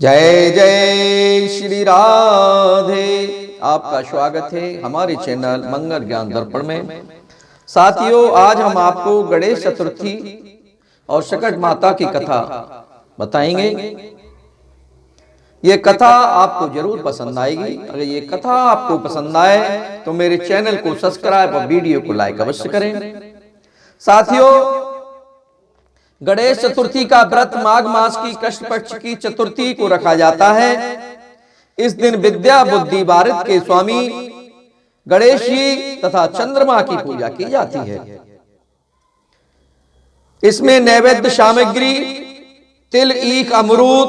जय जय श्री राधे। आपका स्वागत है हमारे चैनल मंगल ज्ञान दर्पण में। साथियों, आज हम आपको गणेश चतुर्थी और सकट माता की कथा बताएंगे। ये कथा आपको जरूर पसंद आएगी। अगर ये कथा आपको पसंद आए तो मेरे चैनल को सब्सक्राइब और वीडियो को लाइक अवश्य करें। साथियों, गणेश चतुर्थी का व्रत माघ मास की कृष्ण पक्ष की चतुर्थी को रखा जाता है। इस दिन विद्या बुद्धि वारिद के स्वामी गणेश जी तथा चंद्रमा की पूजा की जाती है। इसमें नैवेद्य सामग्री तिल, ईख, अमरूद,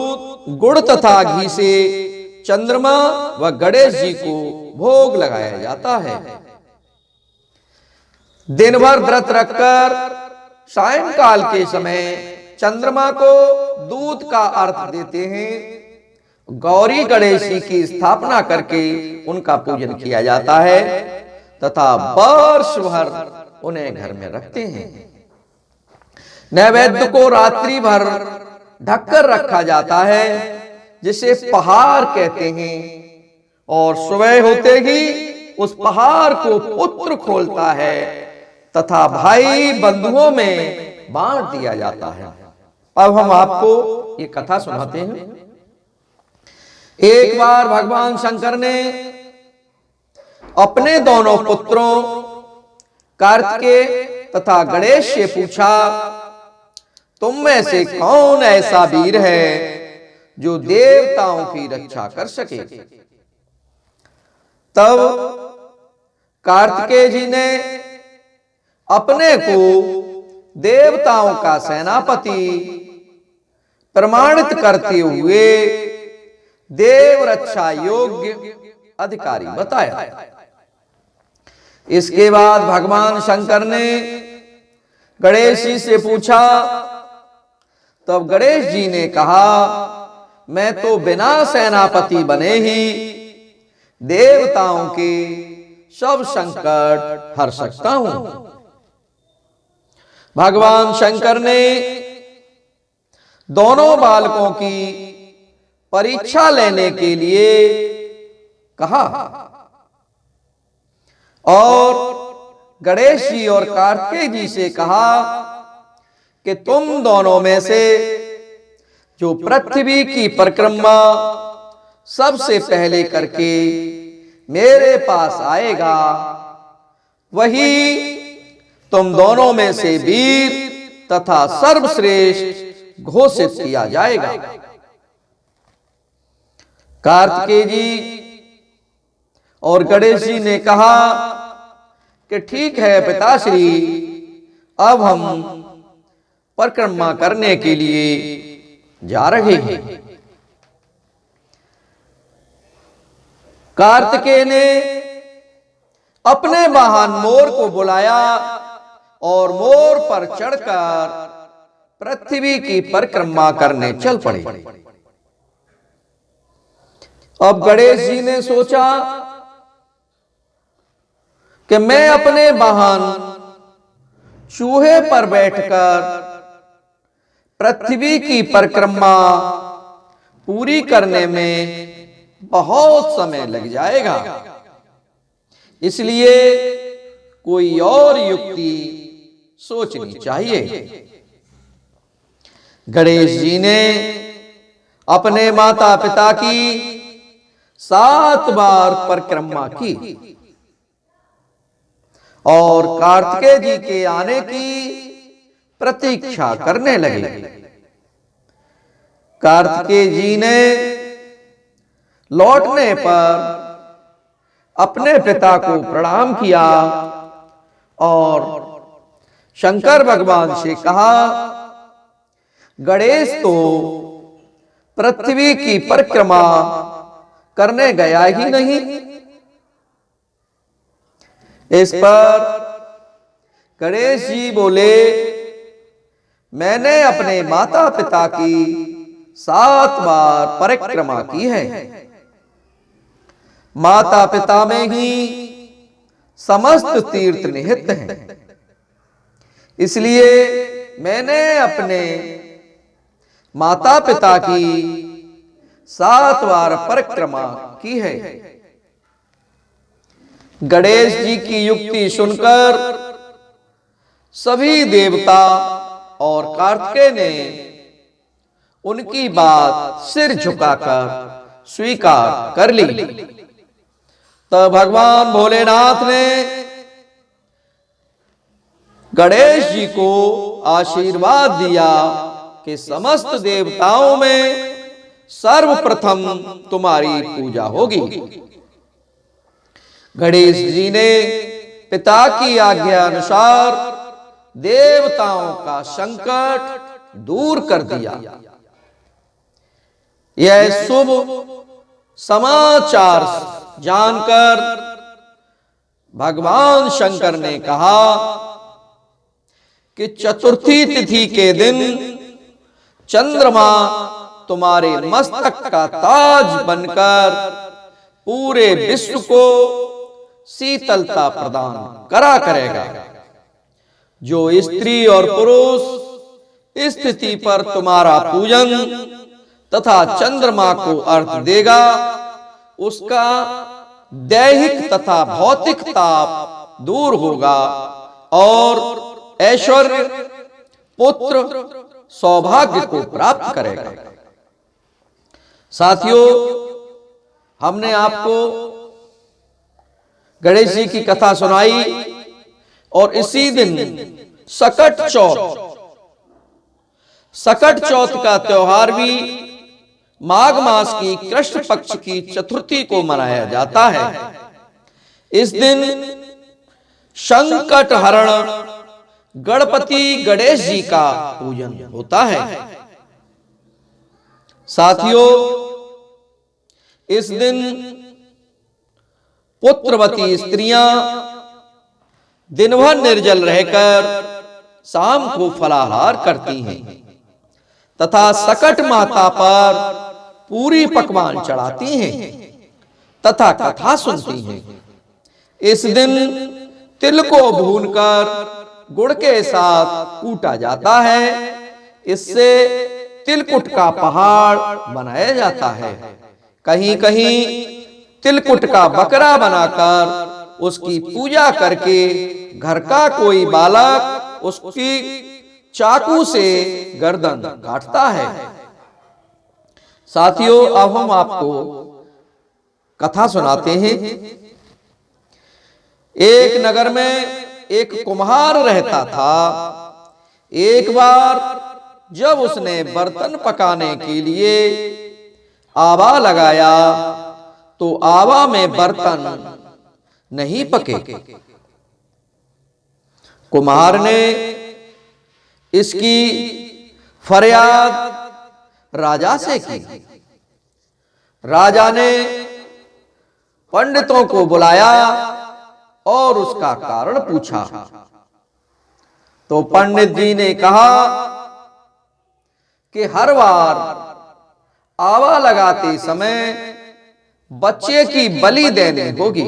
गुड़ तथा घी से चंद्रमा व गणेश जी को भोग लगाया जाता है। दिन भर व्रत रखकर सायंकाल के समय चंद्रमा को दूध का अर्घ देते हैं। गौरी गणेश जी की स्थापना करके उनका पूजन किया जाता है तथा वर्ष भर उन्हें घर में रखते हैं। नैवेद्य को रात्रि भर ढककर रखा जाता है, जिसे पहाड़ कहते हैं, और सुबह होते ही उस पहाड़ को पुत्र खोलता है तथा भाई बंधुओं में बांट दिया जाता है। अब हम आपको ये कथा सुनाते हैं। एक बार भगवान शंकर ने अपने दोनों पुत्रों कार्तिकेय तथा गणेश से पूछा, तुम में से कौन ऐसा वीर है जो देवताओं की रक्षा कर सके? तब कार्तिकेय जी ने अपने को देवताओं का सेनापति प्रमाणित करते हुए देव रक्षा योग्य अधिकारी बताया। इसके बाद भगवान शंकर ने गणेश जी से पूछा। तब गणेश जी ने कहा, मैं तो बिना सेनापति बने ही देवताओं के सब संकट हर सकता हूं। भगवान शंकर ने दोनों बालकों की परीक्षा लेने के लिए कहा और गणेश जी और कार्तिकेय जी से कहा कि तुम दोनों में से जो पृथ्वी की परिक्रमा सबसे पहले करके मेरे पास आएगा, वही तुम दोनों में से वीर तथा सर्वश्रेष्ठ घोषित किया जाएगा। कार्तिकेय जी और गणेश जी ने कहा कि ठीक है पिताश्री, अब हम परिक्रमा करने के लिए जा रहे हैं। कार्तिकेय ने अपने वाहन मोर को बुलाया और मोर पर चढ़कर पृथ्वी की परिक्रमा करने चल पड़े। अब गणेश जी ने सोचा कि मैं अपने वाहन चूहे पर बैठकर पृथ्वी की परिक्रमा पूरी करने में बहुत समय लग जाएगा, इसलिए कोई और युक्ति सोचनी चाहिए। गणेश जी ने अपने माता पिता की 7 बार परिक्रमा की और कार्तिकेय जी के आने की प्रतीक्षा करने लगे। कार्तिकेय जी ने लौटने पर अपने पिता को प्रणाम किया और शंकर भगवान से कहा, गणेश तो पृथ्वी की परिक्रमा करने गया ही नहीं। इस पर गणेश जी बोले, मैंने अपने माता पिता की 7 बार परिक्रमा की है। माता पिता में ही समस्त तीर्थ निहित हैं, इसलिए मैंने अपने माता पिता की 7 बार परिक्रमा की है। गणेश जी की युक्ति सुनकर सभी देवता और कार्तिकेय ने उनकी बात सिर झुकाकर स्वीकार कर ली। तब भगवान भोलेनाथ ने गणेश जी को आशीर्वाद दिया कि समस्त देवताओं में सर्वप्रथम तुम्हारी पूजा होगी। गणेश जी ने पिता की आज्ञा अनुसार देवताओं का संकट दूर कर दिया। यह शुभ समाचार जानकर भगवान शंकर ने कहा कि चतुर्थी तिथि के दिन चंद्रमा तुम्हारे मस्तक का ताज बनकर पूरे विश्व को शीतलता प्रदान करा करेगा। जो स्त्री और पुरुष इस तिथि पर तुम्हारा पूजन तथा चंद्रमा को अर्थ देगा, उसका दैहिक तथा भौतिक ताप दूर होगा और ऐश्वर्य, पुत्र, सौभाग्य को प्राप्त करेगा। साथियों, हमने आपको गणेश जी की कथा सुनाई और इसी दिन सकट चौथ का त्योहार भी माघ मास की कृष्ण पक्ष की चतुर्थी को मनाया जाता है। इस दिन संकट हरण गणपति गणेश जी का पूजन होता है। साथियों, इस दिन पुत्रवती स्त्रियां दिन भर निर्जल रहकर शाम को फलाहार करती हैं तथा सकट माता पर पूरी पकवान चढ़ाती हैं तथा कथा सुनती हैं। इस दिन तिल को भूनकर गुड़ के साथ कूटा जाता है। इससे तिलकुट का पहाड़ बनाया जाता है। कहीं कहीं तिलकुट का बकरा बनाकर उसकी पूजा करके घर का कोई बालक उसकी चाकू से गर्दन काटता है। साथियों, अब हम आपको कथा सुनाते हैं। एक नगर में एक कुम्हार रहता था। एक बार जब उसने बर्तन पकाने के लिए आवा लगाया तो आवा में बर्तन नहीं पके। कुम्हार ने इसकी फरियाद राजा से की। राजा ने पंडितों को बुलाया और उसका कारण पूछा। तो पंडित जी ने कहा कि हर बार आवा लगाते समय बच्चे की बलि देनी होगी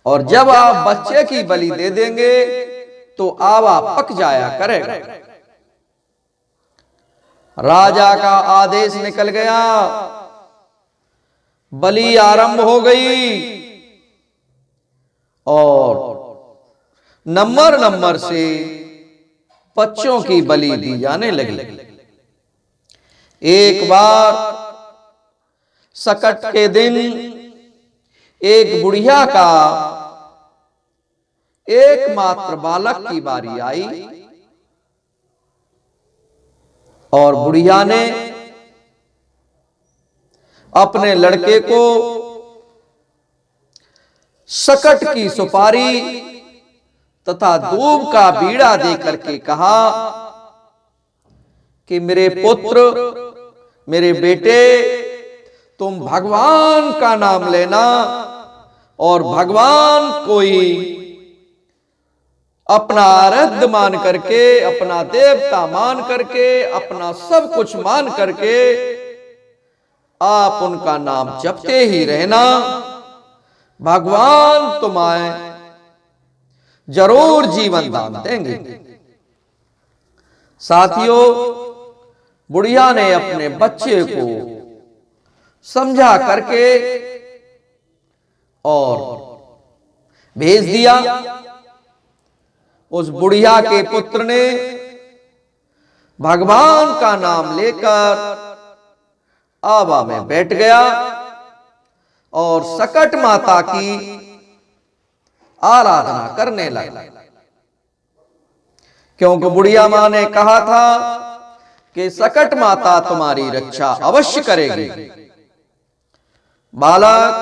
और जब आप बच्चे की बलि दे देंगे तो आवा पक जाया करेगा। राजा का आदेश निकल गया। बलि आरंभ हो गई और नंबर से बच्चों की बलि दी जाने लगी। एक बार सकट के दिन एक बुढ़िया का एकमात्र बालक की बारी आई और बुढ़िया ने अपने लड़के को सकट की सुपारी तथा दूब का बीड़ा देकर के कहा कि मेरे पुत्र, मेरे बेटे, तुम भगवान का नाम लेना और भगवान कोई अपना आराध्य मान करके, अपना देवता मान करके, अपना सब कुछ मान करके आप उनका नाम जपते ही रहना। भगवान तुम्हें जरूर जीवन दान देंगे। साथियों, बुढ़िया ने अपने बच्चे को समझा करके और भेज दिया। उस बुढ़िया के पुत्र ने भगवान का नाम लेकर आवा में बैठ गया और सकट माता की आराधना करने लगा, क्योंकि बुढ़िया मां ने कहा था कि सकट माता तुम्हारी रक्षा अवश्य करेगी। बालक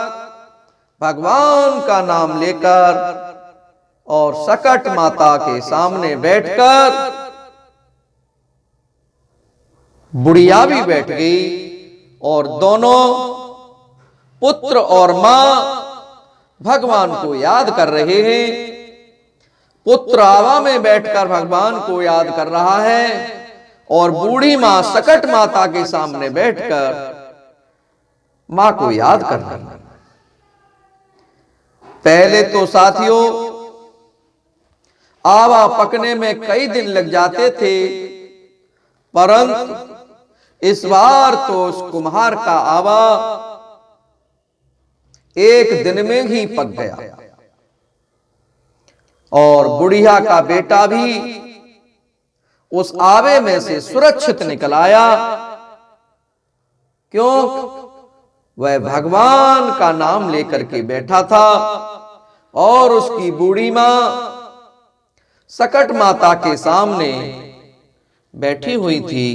भगवान का नाम लेकर और सकट माता के सामने बैठकर, बुढ़िया भी बैठ गई और दोनों पुत्र और मां भगवान को याद कर रहे हैं। पुत्र आवा में बैठकर भगवान को याद कर रहा है और बूढ़ी मां सकट माता के सामने बैठकर मां को याद कर रही है। पहले तो साथियों आवा पकने में कई दिन लग जाते थे, परंतु इस बार तो उस कुम्हार का आवा एक दिन में ही पक गया और बुढ़िया का बेटा भी उस आवे में से सुरक्षित निकल आया, क्यों? वह भगवान का नाम लेकर के बैठा था और उसकी बूढ़ी मां सकट माता के सामने बैठी हुई थी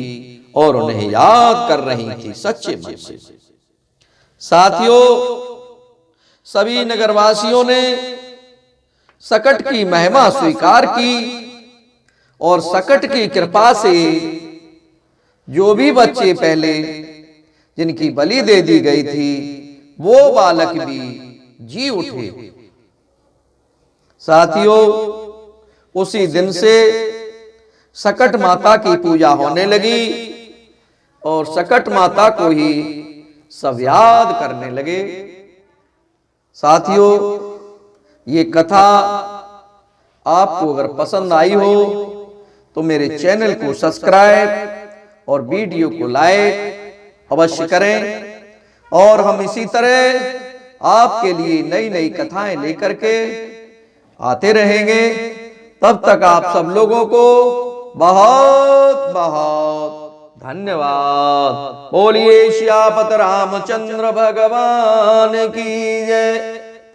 और उन्हें याद कर रही थी सच्चे मन से। साथियों, सभी नगरवासियों ने सकट की महिमा स्वीकार की और सकट की कृपा से जो भी बच्चे पहले जिनकी बलि दे दी गई थी वो बालक भी जी उठे। साथियों, उसी दिन से सकट माता की पूजा होने लगी और सकट माता को ही सब याद करने लगे। साथियों, ये कथा आपको अगर पसंद आई हो तो मेरे चैनल को सब्सक्राइब और वीडियो को लाइक अवश्य करें और हम इसी तरह आपके लिए नई नई कथाएं लेकर के आते रहेंगे। तब तक आप सब लोगों को बहुत बहुत धन्यवाद। बोलिए सियापत रामचंद्र भगवान की जय,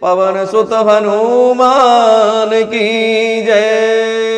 पवन सुत हनुमान की जय।